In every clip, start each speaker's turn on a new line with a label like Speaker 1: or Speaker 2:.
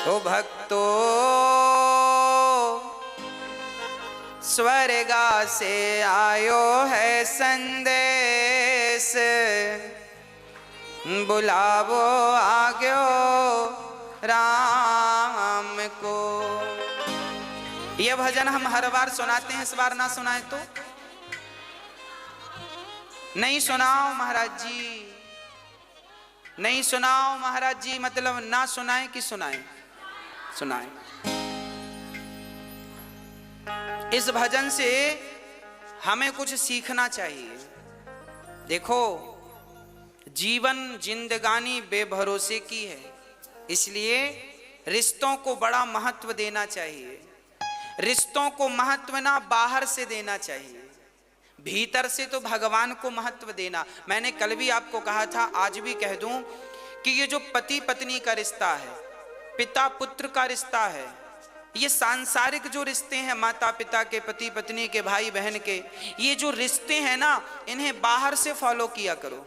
Speaker 1: ओ भक्तो स्वर्गा से आयो है संदेश, बुलावो आग्यो राम को। यह भजन हम हर बार सुनाते हैं, इस बार ना सुनाए तो नहीं सुनाओ महाराज जी, नहीं सुनाओ महाराज जी, मतलब ना सुनाए कि सुनाए? सुनाए। इस भजन से हमें कुछ सीखना चाहिए। देखो, जीवन जिंदगानी बेभरोसे की है, इसलिए रिश्तों को बड़ा महत्व देना चाहिए। रिश्तों को महत्व ना बाहर से देना चाहिए, भीतर से तो भगवान को महत्व देना। मैंने कल भी आपको कहा था, आज भी कह दूं कि ये जो पति पत्नी का रिश्ता है, पिता पुत्र का रिश्ता है, ये सांसारिक जो रिश्ते हैं, माता पिता के, पति पत्नी के, भाई बहन के, ये जो रिश्ते हैं ना, इन्हें बाहर से फॉलो किया करो,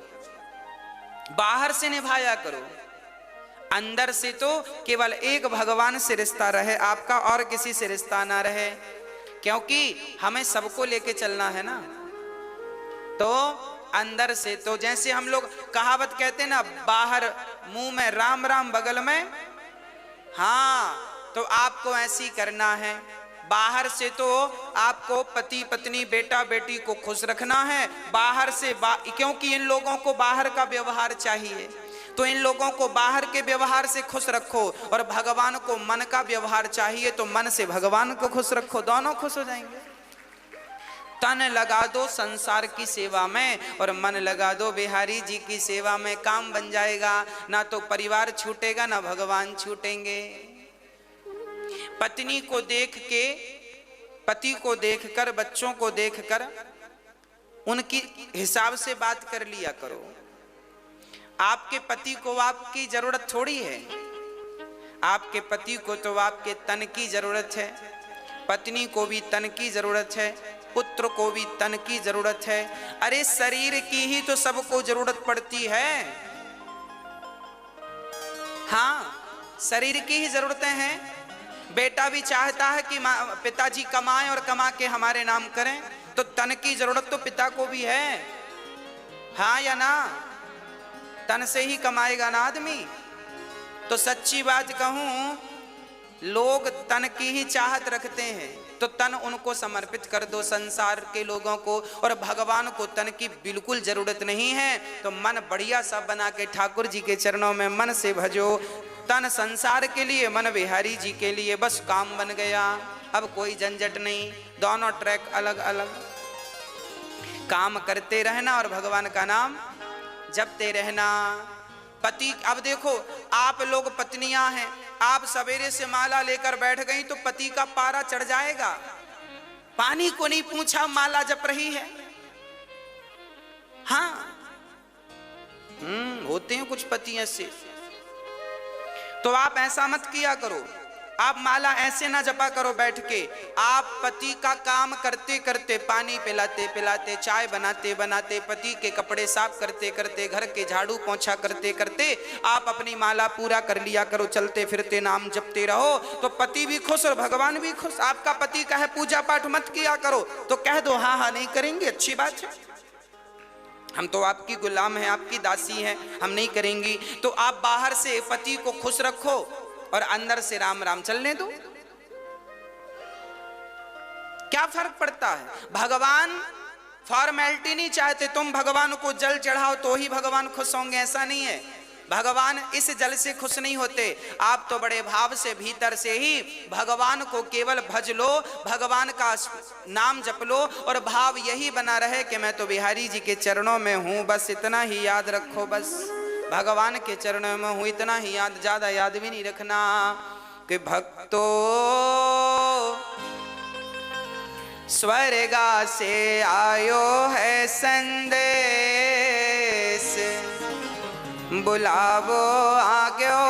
Speaker 1: बाहर से निभाया करो। अंदर से तो केवल एक भगवान से रिश्ता रहे आपका, और किसी से रिश्ता ना रहे, क्योंकि हमें सबको लेके चलना है ना। तो अंदर से तो जैसे हम लोग कहावत कहते हैं ना, बाहर मुंह में राम राम बगल में, हाँ, तो आपको ऐसी करना है। बाहर से तो आपको पति पत्नी बेटा बेटी को खुश रखना है, बाहर से क्योंकि इन लोगों को बाहर का व्यवहार चाहिए, तो इन लोगों को बाहर के व्यवहार से खुश रखो। और भगवान को मन का व्यवहार चाहिए, तो मन से भगवान को खुश रखो, दोनों खुश हो जाएंगे। तन लगा दो संसार की सेवा में और मन लगा दो बिहारी जी की सेवा में, काम बन जाएगा। ना तो परिवार छूटेगा, ना भगवान छूटेंगे। पत्नी को देख के, पति को देखकर, बच्चों को देखकर उनकी हिसाब से बात कर लिया करो। आपके पति को आपकी जरूरत थोड़ी है, आपके पति को तो आपके तन की जरूरत है, पत्नी को भी तन की जरूरत है, पुत्र को भी तन की जरूरत है। अरे शरीर की ही तो सबको जरूरत पड़ती है। हाँ, शरीर की ही जरूरतें हैं। बेटा भी चाहता है कि पिताजी कमाएं और कमा के हमारे नाम करें, तो तन की जरूरत तो पिता को भी है, हाँ या ना? तन से ही कमाएगा ना आदमी। तो सच्ची बात कहूं, लोग तन की ही चाहत रखते हैं, तो तन उनको समर्पित कर दो संसार के लोगों को, और भगवान को तन की बिल्कुल जरूरत नहीं है। तो मन बढ़िया सा बना के ठाकुर जी के चरणों में मन से भजो। तन संसार के लिए, मन बिहारी जी के लिए, बस काम बन गया। अब कोई झंझट नहीं, दोनों ट्रैक अलग अलग। काम करते रहना और भगवान का नाम जपते रहना। पति, अब देखो आप लोग पत्नियां हैं, आप सवेरे से माला लेकर बैठ गई तो पति का पारा चढ़ जाएगा। पानी को नहीं पूछा, माला जप रही है। हाँ, होते हैं कुछ पति ऐसे। तो आप ऐसा मत किया करो, आप माला ऐसे ना जपा करो बैठ के। आप पति का काम करते करते, पानी पिलाते पिलाते, चाय बनाते बनाते, पति के कपड़े साफ करते करते, घर के झाड़ू पोंछा करते करते आप अपनी माला पूरा कर लिया करो। चलते फिरते नाम जपते रहो, तो पति भी खुश और भगवान भी खुश। आपका पति कहे पूजा पाठ मत किया करो, तो कह दो हाँ हाँ नहीं करेंगे, अच्छी बात है, हम तो आपकी गुलाम हैं, आपकी दासी हैं, हम नहीं करेंगी। तो आप बाहर से पति को खुश रखो और अंदर से राम राम चलने दो। क्या फर्क पड़ता है? भगवान फॉर्मेलिटी नहीं चाहते, तुम भगवान को जल चढ़ाओ तो ही भगवान खुश होंगे, ऐसा नहीं है। भगवान इस जल से खुश नहीं होते। आप तो बड़े भाव से भीतर से ही भगवान को केवल भज लो, भगवान का नाम जप लो, और भाव यही बना रहे कि मैं तो बिहारी जी के चरणों में हूं, बस इतना ही याद रखो। बस भगवान के चरणों में हूं, इतना ही याद, ज्यादा याद भी नहीं रखना। कि भक्तो स्वर्गा से आयो है संदेश, बुलावो आग्यो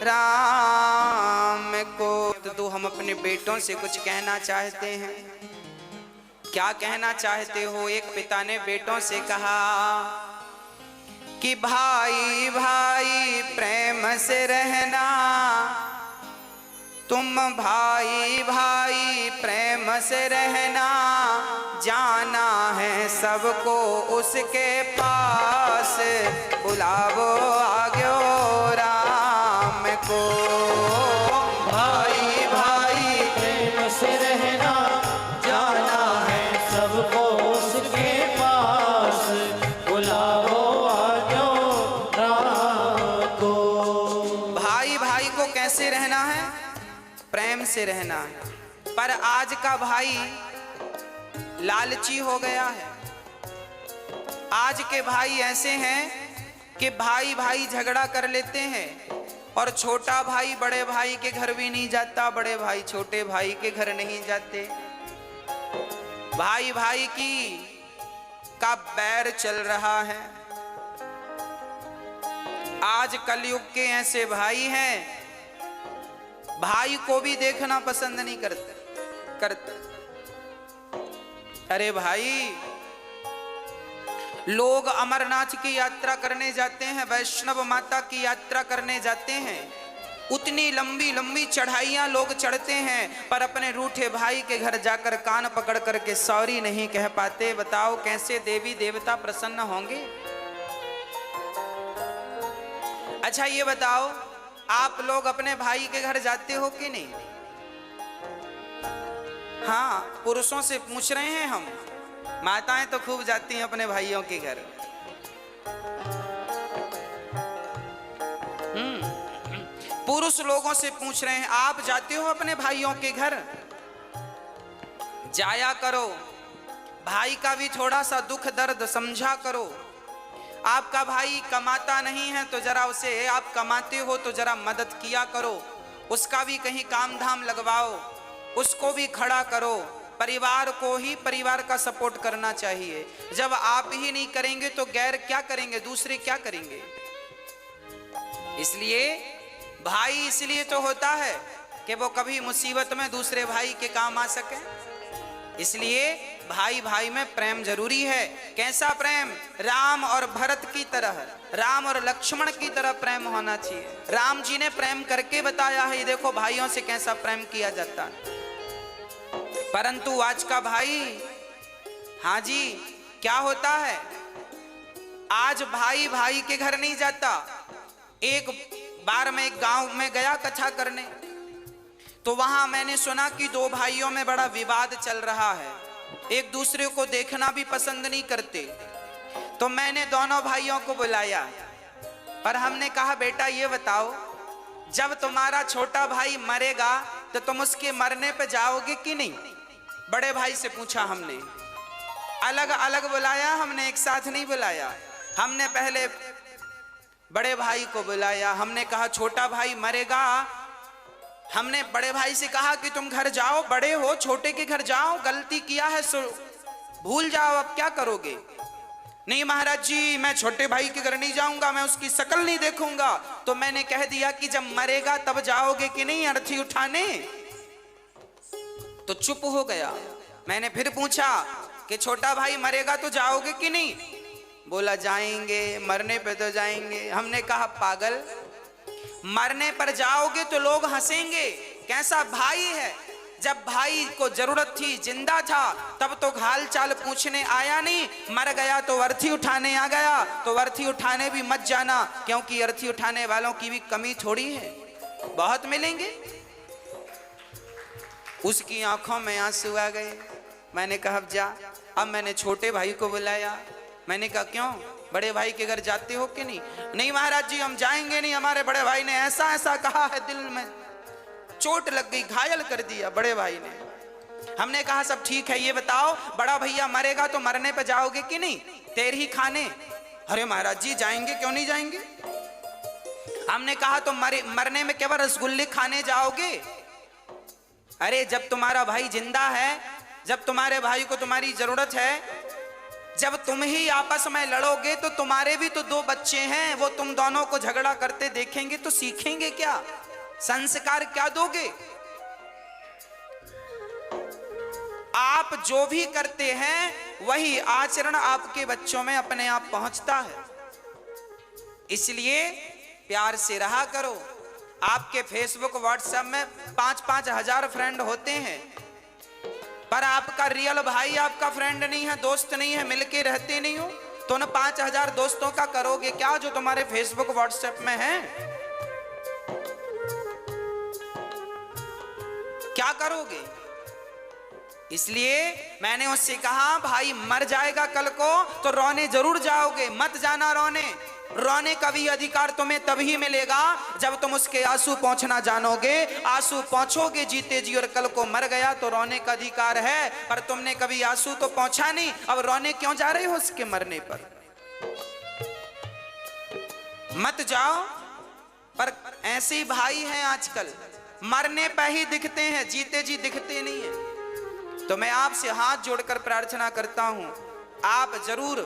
Speaker 1: राम को। तो हम अपने बेटों से कुछ कहना चाहते हैं। क्या कहना चाहते हो? एक पिता ने बेटों से कहा कि भाई भाई प्रेम से रहना, तुम भाई भाई प्रेम से रहना, जाना है सबको उसके पास, बुलावो आग्यो राम को।
Speaker 2: भाई भाई प्रेम से रहना, जाना है सबको उसके पास, बुलाओ आजो राम को।
Speaker 1: भाई भाई को कैसे रहना है? प्रेम से रहना है। पर आज का भाई लालची हो गया है। आज के भाई ऐसे हैं कि भाई भाई झगड़ा कर लेते हैं और छोटा भाई बड़े भाई के घर भी नहीं जाता, बड़े भाई छोटे भाई के घर नहीं जाते। भाई भाई की का बैर चल रहा है। आज कलयुग के ऐसे भाई हैं, भाई को भी देखना पसंद नहीं करते। अरे भाई, लोग अमरनाथ की यात्रा करने जाते हैं, वैष्णव माता की यात्रा करने जाते हैं, उतनी लंबी लंबी चढ़ाइयां लोग चढ़ते हैं, पर अपने रूठे भाई के घर जाकर कान पकड़ करके सॉरी नहीं कह पाते। बताओ कैसे देवी देवता प्रसन्न होंगे? अच्छा ये बताओ, आप लोग अपने भाई के घर जाते हो कि नहीं? हाँ, पुरुषों से पूछ रहे हैं हम। माताएं तो खूब जाती हैं अपने भाइयों के घर। पुरुष लोगों से पूछ रहे हैं, आप जाते हो अपने भाइयों के घर? जाया करो, भाई का भी थोड़ा सा दुख दर्द समझा करो। आपका भाई कमाता नहीं है तो जरा उसे, आप कमाते हो तो जरा मदद किया करो, उसका भी कहीं काम धाम लगवाओ, उसको भी खड़ा करो। परिवार को ही परिवार का सपोर्ट करना चाहिए। जब आप ही नहीं करेंगे तो गैर क्या करेंगे, दूसरे क्या करेंगे? इसलिए भाई इसलिए तो होता है कि वो कभी मुसीबत में दूसरे भाई के काम आ सके। इसलिए भाई भाई में प्रेम जरूरी है। कैसा प्रेम? राम और भरत की तरह, राम और लक्ष्मण की तरह प्रेम होना चाहिए। राम जी ने प्रेम करके बताया है, देखो भाइयों से कैसा प्रेम किया जाता है। परंतु आज का भाई, हाँ जी, क्या होता है? आज भाई भाई के घर नहीं जाता। एक बार मैं एक गांव में गया कथा करने, तो वहां मैंने सुना कि दो भाइयों में बड़ा विवाद चल रहा है, एक दूसरे को देखना भी पसंद नहीं करते। तो मैंने दोनों भाइयों को बुलाया, पर हमने कहा बेटा ये बताओ, जब तुम्हारा छोटा भाई मरेगा तो तुम उसके मरने पे जाओगे कि नहीं? बड़े भाई से पूछा हमने। अलग अलग बुलाया हमने, एक साथ नहीं बुलाया। हमने पहले बड़े भाई को बुलाया, हमने कहा छोटा भाई मरेगा। हमने बड़े भाई से कहा कि तुम घर जाओ, बड़े हो, छोटे के घर जाओ, गलती किया है सो भूल जाओ, अब क्या करोगे? नहीं महाराज जी, मैं छोटे भाई के घर नहीं जाऊंगा, मैं उसकी शक्ल नहीं देखूंगा। तो मैंने कह दिया कि जब मरेगा तब जाओगे कि नहीं अर्थी उठाने? तो चुप हो गया। मैंने फिर पूछा कि छोटा भाई मरेगा तो जाओगे कि नहीं? बोला जाएंगे, मरने पे तो जाएंगे। हमने कहा पागल, मरने पर जाओगे तो लोग हंसेंगे, कैसा भाई है? जब भाई को जरूरत थी, जिंदा था, तब तो हाल चाल पूछने आया नहीं, मर गया तो अर्थी उठाने आ गया। तो अर्थी उठाने भी मत जाना, क्योंकि अर्थी उठाने वालों की भी कमी थोड़ी है, बहुत मिलेंगे। उसकी आंखों में आंसू आ गए। मैंने कहा अब जा। अब मैंने छोटे भाई को बुलाया, मैंने कहा क्यों, बड़े भाई के घर जाते हो कि नहीं? नहीं महाराज जी हम जाएंगे नहीं, हमारे बड़े भाई ने ऐसा ऐसा कहा है, दिल में चोट लग गई, घायल कर दिया बड़े भाई ने। हमने कहा सब ठीक है, ये बताओ बड़ा भैया मरेगा तो मरने पे जाओगे कि नहीं? तेर ही खाने। अरे महाराज जी जाएंगे, क्यों नहीं जाएंगे? हमने कहा तो मरने में केवल रसगुल्ले खाने जाओगे? अरे जब तुम्हारा भाई जिंदा है, जब तुम्हारे भाई को तुम्हारी जरूरत है, जब तुम ही आपस में लड़ोगे तो तुम्हारे भी तो दो बच्चे हैं, वो तुम दोनों को झगड़ा करते देखेंगे तो सीखेंगे क्या? संस्कार क्या दोगे? आप जो भी करते हैं वही आचरण आपके बच्चों में अपने आप पहुंचता है। इसलिए प्यार से रहा करो, आपके फेसबुक व्हाट्सएप में 5-5 हजार फ्रेंड होते हैं, पर आपका रियल भाई आपका फ्रेंड नहीं है, दोस्त नहीं है, मिलके रहते नहीं हो, तो उन 5,000 दोस्तों का करोगे क्या जो तुम्हारे फेसबुक व्हाट्सएप में है? क्या करोगे? इसलिए मैंने उससे कहा भाई मर जाएगा कल को तो रोने जरूर जाओगे, मत जाना रोने। रोने का भी अधिकार तुम्हें तभी मिलेगा जब तुम उसके आंसू पहुंचना जानोगे। आंसू पहुंचोगे जीते जी, और कल को मर गया तो रोने का अधिकार है, पर तुमने कभी आंसू तो पहुंचा नहीं, अब रोने क्यों जा रहे हो उसके मरने पर? मत जाओ। पर ऐसे ही भाई हैं आजकल, मरने पर ही दिखते हैं, जीते जी दिखते नहीं है। तो मैं आपसे हाथ जोड़कर प्रार्थना करता हूं, आप जरूर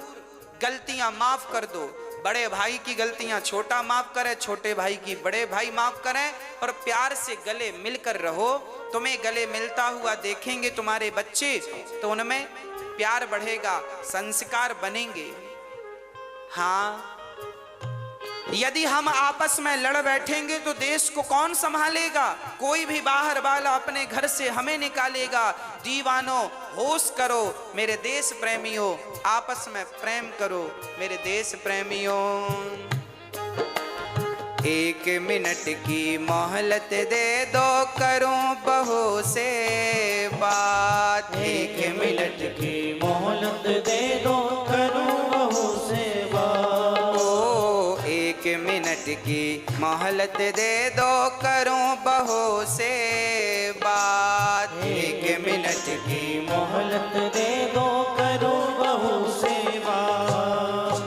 Speaker 1: गलतियां माफ कर दो। बड़े भाई की गलतियां छोटा माफ करे, छोटे भाई की बड़े भाई माफ करें, और प्यार से गले मिलकर रहो। तुम्हें गले मिलता हुआ देखेंगे तुम्हारे बच्चे तो उनमें प्यार बढ़ेगा, संस्कार बनेंगे। हाँ, यदि हम आपस में लड़ बैठेंगे तो देश को कौन संभालेगा? कोई भी बाहर वाला अपने घर से हमें निकालेगा। दीवानों होश करो मेरे देश प्रेमियों, आपस में प्रेम करो मेरे देश प्रेमियों। 1 मिनट की मोहलत दे दो, करूं बहू से बात।
Speaker 2: 1 मिनट की मोहलत दे दो, करूं बहू से बात।
Speaker 1: 1 मिनट की मोहलत दे दो, करूं बहू से बात।
Speaker 2: 1 मिनट की मोहलत दे दो, करूं बहू से बात।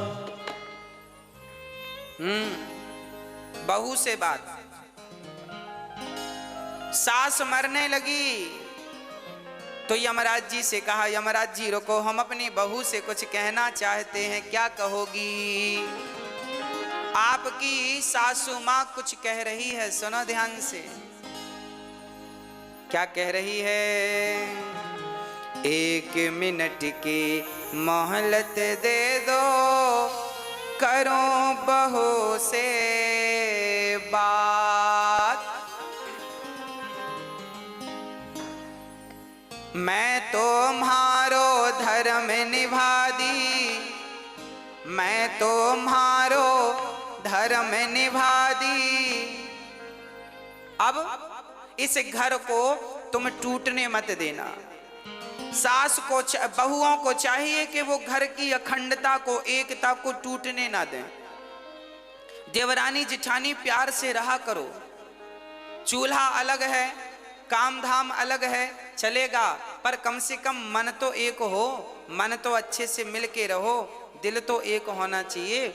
Speaker 1: बहू से बात। सास मरने लगी तो यमराज जी से कहा, यमराज जी रुको, हम अपनी बहू से कुछ कहना चाहते हैं, क्या कहोगी? आपकी सासू माँ कुछ कह रही है, सुनो ध्यान से। क्या कह रही है? 1 मिनट की मोहलत दे दो, करूं बहू से बात। मैं तुम्हारो धर्म निभा दी, मैं तुम्हारो धर्म निभा दी। अब इस घर को तुम टूटने मत देना। सास को, बहुओं को चाहिए कि वो घर की अखंडता को, एकता को टूटने ना दें। देवरानी जिठानी प्यार से रहा करो। चूल्हा अलग है, काम धाम अलग है, चलेगा, पर कम से कम मन तो एक हो, मन तो अच्छे से मिल के रहो, दिल तो एक होना चाहिए।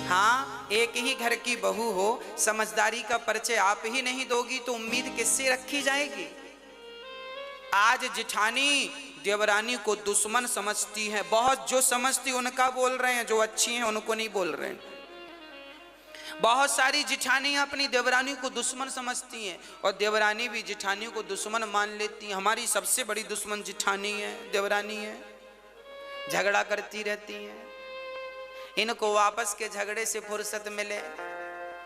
Speaker 1: हाँ, एक ही घर की बहू हो, समझदारी का परिचय आप ही नहीं दोगी तो उम्मीद किससे रखी जाएगी? आज जिठानी देवरानी को दुश्मन समझती है, बहुत जो समझती उनका बोल रहे हैं, जो अच्छी हैं उनको नहीं बोल रहे हैं। बहुत सारी जिठानियां अपनी देवरानी को दुश्मन समझती हैं, और देवरानी भी जिठानी को दुश्मन मान लेती हैं। हमारी सबसे बड़ी दुश्मन जिठानी है, देवरानी है, झगड़ा करती रहती हैं। इनको वापस के झगड़े से फुर्सत मिले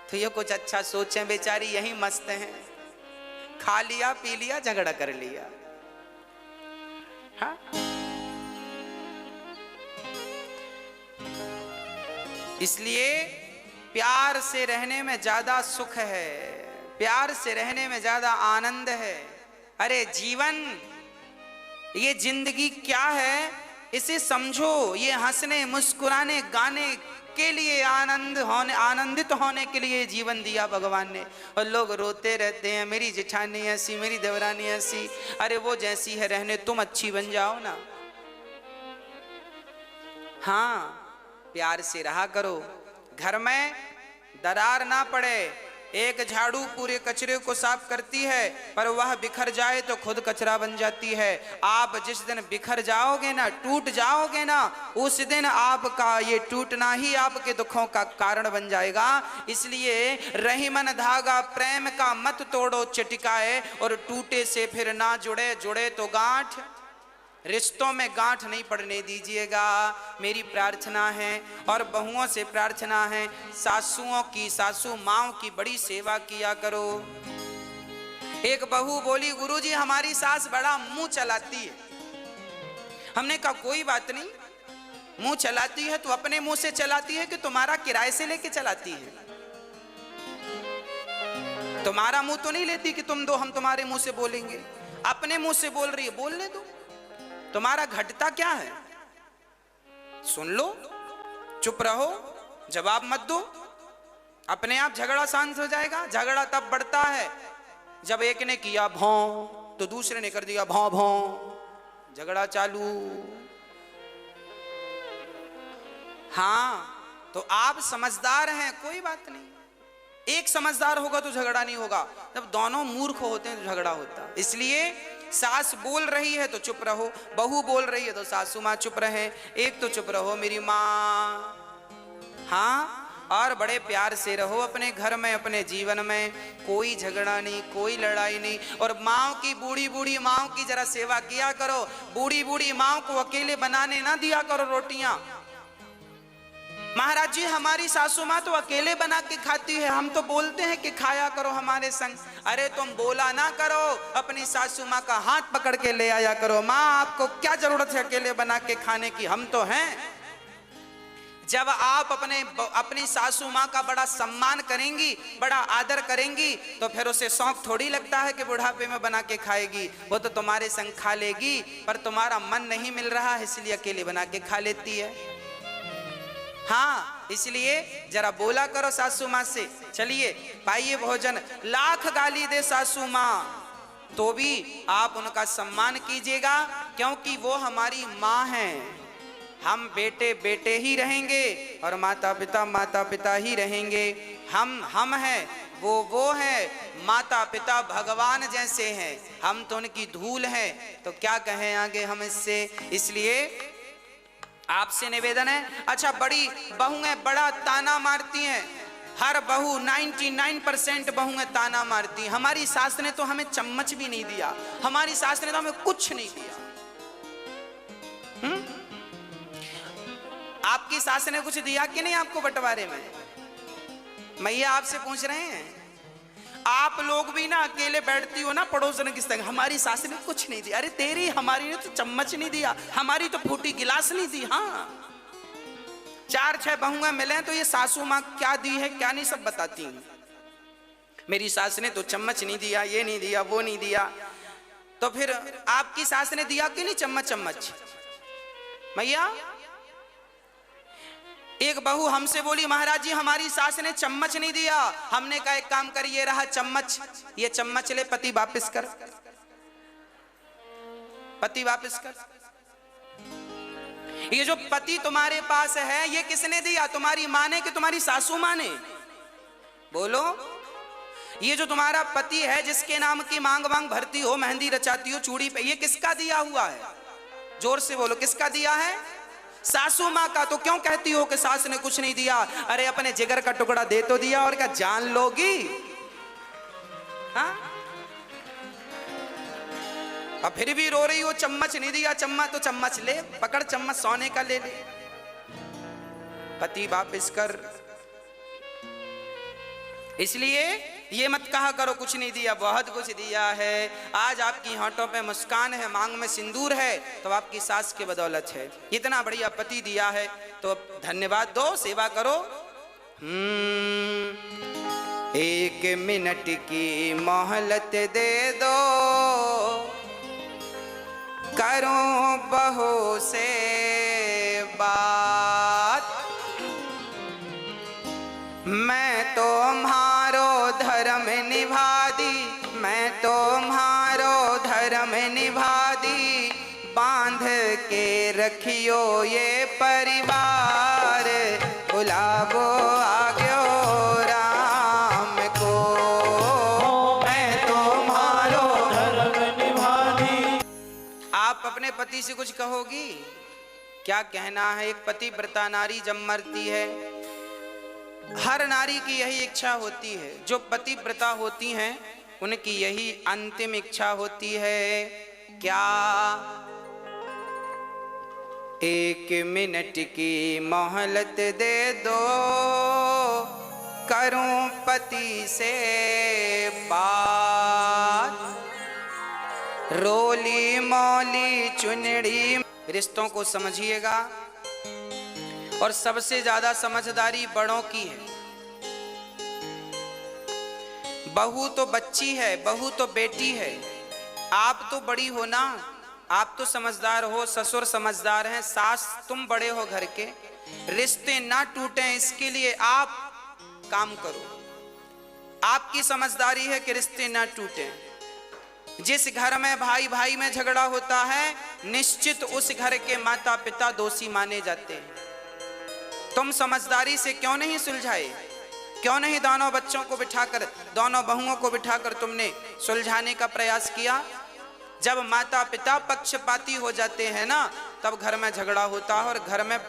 Speaker 1: तो ये कुछ अच्छा सोचें, बेचारी यही मस्त हैं, खा लिया पी लिया झगड़ा कर लिया। हाँ? इसलिए प्यार से रहने में ज्यादा सुख है, प्यार से रहने में ज्यादा आनंद है। अरे जीवन, ये जिंदगी क्या है इसे समझो। ये हंसने मुस्कुराने गाने के लिए, आनंदित होने के लिए जीवन दिया भगवान ने, और लोग रोते रहते हैं मेरी जिठानी ऐसी, मेरी देवरानी ऐसी। अरे वो जैसी है रहने, तुम अच्छी बन जाओ ना। हाँ, प्यार से रहा करो, घर में दरार ना पड़े। एक झाड़ू पूरे कचरे को साफ करती है, पर वह बिखर जाए तो खुद कचरा बन जाती है। आप जिस दिन बिखर जाओगे ना, टूट जाओगे ना, उस दिन आपका ये टूटना ही आपके दुखों का कारण बन जाएगा। इसलिए रही मन धागा प्रेम का मत तोड़ो चिटकाए, और टूटे से फिर ना जुड़े, जुड़े तो गांठ रिश्तों में गांठ नहीं पड़ने दीजिएगा, मेरी प्रार्थना है। और बहुओं से प्रार्थना है, सासुओं की, सासू माओं की बड़ी सेवा किया करो। एक बहू बोली, गुरुजी हमारी सास बड़ा मुंह चलाती है। हमने कहा कोई बात नहीं, मुंह चलाती है तो अपने मुंह से चलाती है कि तुम्हारा किराए से लेके चलाती है? तुम्हारा मुंह तो नहीं लेती कि तुम दो हम तुम्हारे मुंह से बोलेंगे, अपने मुंह से बोल रही है, बोलने दो। तुम्हारा घटता क्या है? सुन लो, चुप रहो, जवाब मत दो, अपने आप झगड़ा शांत हो जाएगा। झगड़ा तब बढ़ता है जब एक ने किया भौं तो दूसरे ने कर दिया भौं भौं, झगड़ा चालू। हाँ, तो आप समझदार हैं, कोई बात नहीं। एक समझदार होगा तो झगड़ा नहीं होगा, जब दोनों मूर्ख होते हैं तो झगड़ा होता है। इसलिए सास बोल रही है तो चुप रहो, बहू बोल रही है तो सासू माँ चुप रहे, एक तो चुप रहो मेरी माँ। हाँ, और बड़े प्यार से रहो अपने घर में, अपने जीवन में कोई झगड़ा नहीं, कोई लड़ाई नहीं। और माँ की, बूढ़ी बूढ़ी माँ की जरा सेवा किया करो। बूढ़ी बूढ़ी माँ को अकेले बनाने ना दिया करो रोटियां। महाराज जी हमारी सासू माँ तो अकेले बना के खाती है, हम तो बोलते हैं कि खाया करो हमारे संग। अरे तुम बोला ना करो, अपनी सासू माँ का हाथ पकड़ के ले आया करो। माँ आपको क्या जरूरत है अकेले बना के खाने की, हम तो हैं। जब आप अपनी सासू माँ का बड़ा सम्मान करेंगी, बड़ा आदर करेंगी, तो फिर उसे शौक थोड़ी लगता है कि बुढ़ापे में बना के खाएगी। वो तो तुम्हारे संग खा लेगी, पर तुम्हारा मन नहीं मिल रहा है इसलिए अकेले बना के खा लेती है। हाँ, इसलिए जरा बोला करो सासू माँ से, चलिए पाइए भोजन। लाख गाली दे सासू माँ तो भी आप उनका सम्मान कीजिएगा, क्योंकि वो हमारी माँ हैं। हम बेटे बेटे ही रहेंगे और माता पिता ही रहेंगे। हम हैं, वो है। माता पिता भगवान जैसे हैं, हम तो उनकी धूल हैं, तो क्या कहें आगे हम इससे। इसलिए आपसे निवेदन है। अच्छा, बड़ी बहुएं बड़ा ताना मारती हैं, हर बहू 99% बहुएं ताना मारती हैं। हमारी सास ने तो हमें चम्मच भी नहीं दिया, हमारी सास ने तो हमें कुछ नहीं दिया। आपकी सास ने कुछ दिया कि नहीं आपको बंटवारे में? मैया आपसे पूछ रहे हैं। आप लोग भी ना अकेले बैठती हो ना पड़ोसन की संग, हमारी सास ने कुछ नहीं दिया। अरे तेरी, हमारी ने तो चम्मच नहीं दिया, हमारी तो फूटी गिलास नहीं दी। हाँ, 4-6 बहुएं मिले तो ये सासू माँ क्या दी है क्या नहीं सब बताती हैं। मेरी सास ने तो चम्मच नहीं दिया, ये नहीं दिया, वो नहीं दिया। तो फिर आपकी सास ने दिया कि नहीं चम्मच? मैया, एक बहू हमसे बोली, महाराज जी हमारी सास ने चम्मच नहीं दिया। हमने कहा एक काम कर, ये रहा चम्मच, ये चम्मच ले, पति वापस कर, पति वापस कर। ये जो पति तुम्हारे पास है ये किसने दिया? तुम्हारी माँ ने कि तुम्हारी सासू माँ ने? बोलो। ये जो तुम्हारा पति है जिसके नाम की मांग मांग भरती हो, मेहंदी रचाती हो चूड़ी पे, ये किसका दिया हुआ है? जोर से बोलो, किसका दिया है? सासू माँ का। तो क्यों कहती हो कि सास ने कुछ नहीं दिया? अरे अपने जिगर का टुकड़ा दे तो दिया, और क्या जान लोगी? हाँ, अब फिर भी रो रही हो चम्मच नहीं दिया। चम्मच तो चम्मच ले, पकड़ चम्मच, सोने का ले ले, पति वापिस कर। इसलिए ये मत कहा करो कुछ नहीं दिया, बहुत कुछ दिया है। आज आपकी होंठों पे मुस्कान है, मांग में सिंदूर है, तो आपकी सास की बदौलत है। इतना बढ़िया पति दिया है तो धन्यवाद दो, सेवा करो। 1 मिनट की मोहलत दे दो, करूं बहू से बात। मैं तुम्हारो धर्म निभा दी, मैं तुम्हारो धर्म निभा दी। बांध के रखियो ये परिवार, बुलावो आग्यो राम को। मैं तुम्हारो
Speaker 2: धर्म निभा दी।
Speaker 1: आप अपने पति से कुछ कहोगी? क्या कहना है? एक पतिव्रता नारी जब मरती है, हर नारी की यही इच्छा होती है, जो पतिव्रता होती हैं उनकी यही अंतिम इच्छा होती है। क्या एक मिनट की मोहलत दे दो, करूं पति से बात। रोली मौली चुनड़ी, रिश्तों को समझिएगा। और सबसे ज्यादा समझदारी बड़ों की है। बहू तो बच्ची है, बहू तो बेटी है, आप तो बड़ी हो ना, आप तो समझदार हो, ससुर समझदार हैं, सास तुम बड़े हो घर के। रिश्ते ना टूटें इसके लिए आप काम करो। आपकी समझदारी है कि रिश्ते ना टूटें। जिस घर में भाई भाई में झगड़ा होता है, निश्चित उस घर के माता पिता दोषी माने जाते हैं। तुम समझदारी से क्यों नहीं सुलझाए? क्यों नहीं दोनों बच्चों को बिठाकर, दोनों बहुओं को बिठाकर तुमने सुलझाने का प्रयास किया? जब माता पिता पक्षपाती हो जाते हैं ना, तब घर में झगड़ा होता है और घर में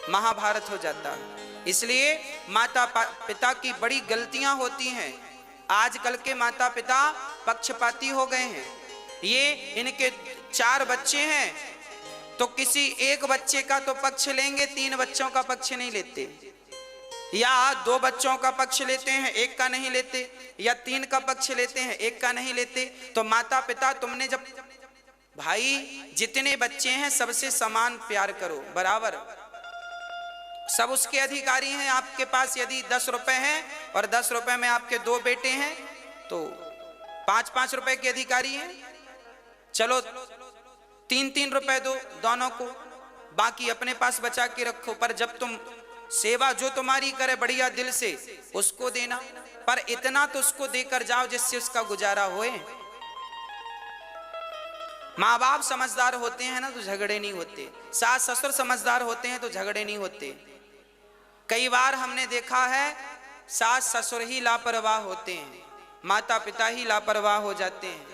Speaker 1: महाभारत हो जाता है। इसलिए माता पिता की बड़ी गलतियां होती हैं। आजकल के माता पिता पक्षपाती हो गए हैं। ये इनके 4 बच्चे हैं तो किसी एक बच्चे का तो पक्ष लेंगे, 3 बच्चों का पक्ष नहीं लेते, या 2 बच्चों का पक्ष लेते हैं, 1 का नहीं लेते, या 3 का पक्ष लेते हैं, 1 का नहीं लेते। तो माता पिता, तुमने जब भाई जितने बच्चे हैं सबसे समान प्यार करो, बराबर, सब उसके अधिकारी हैं। आपके पास यदि 10 रुपए हैं और 10 रुपए में आपके 2 बेटे हैं तो 5-5 रुपए के अधिकारी हैं। चलो 3-3 रुपए दो दोनों को, बाकी अपने पास बचा के रखो। पर जब तुम सेवा जो तुम्हारी करे बढ़िया दिल से, उसको देना, पर इतना तो उसको देकर जाओ जिससे उसका गुजारा होए। माँ बाप समझदार होते हैं ना तो झगड़े नहीं होते, सास ससुर समझदार होते हैं तो झगड़े नहीं होते। कई बार हमने देखा है सास ससुर ही लापरवाह होते हैं, माता पिता ही लापरवाह हो जाते हैं,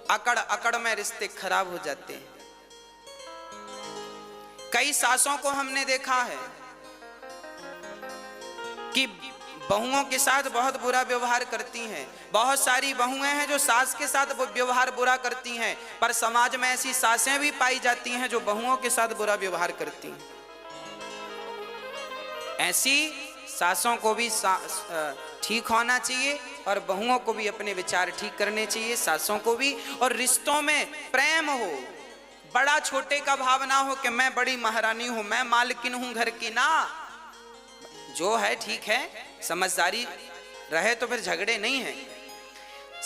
Speaker 1: अकड़ अकड़ में रिश्ते खराब हो जाते हैं। कई सासों को हमने देखा है कि बहुओं के साथ बहुत बुरा व्यवहार करती हैं। बहुत सारी बहुएं हैं जो सास के साथ व्यवहार बुरा करती हैं, पर समाज में ऐसी सासें भी पाई जाती हैं जो बहुओं के साथ बुरा व्यवहार करती हैं। ऐसी सासों को भी ठीक होना चाहिए और बहुओं को भी अपने विचार ठीक करने चाहिए, सासों को भी। और रिश्तों में प्रेम हो, बड़ा छोटे का भाव ना हो कि मैं बड़ी महारानी हूं, मैं मालकिन हूं घर की, ना। जो है ठीक है, समझदारी रहे तो फिर झगड़े नहीं है।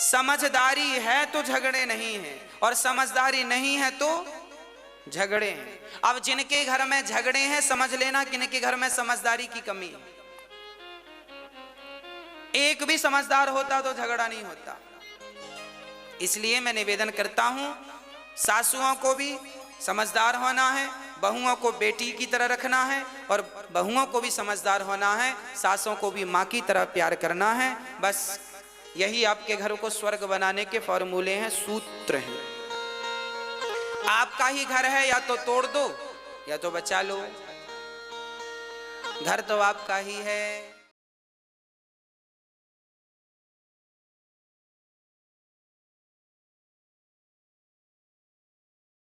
Speaker 1: समझदारी है तो झगड़े नहीं है, और समझदारी नहीं है तो झगड़े हैं। अब जिनके घर में झगड़े हैं, समझ लेना कि इनके घर में समझदारी की कमी है। एक भी समझदार होता तो झगड़ा नहीं होता। इसलिए मैं निवेदन करता हूं, सासुओं को भी समझदार होना है, बहुओं को बेटी की तरह रखना है, और बहुओं को भी समझदार होना है, सासों को भी माँ की तरह प्यार करना है। बस यही आपके घर को स्वर्ग बनाने के फॉर्मूले हैं, सूत्र हैं। आपका ही घर है, या तो तोड़ दो या तो बचा लो। घर तो आपका ही है।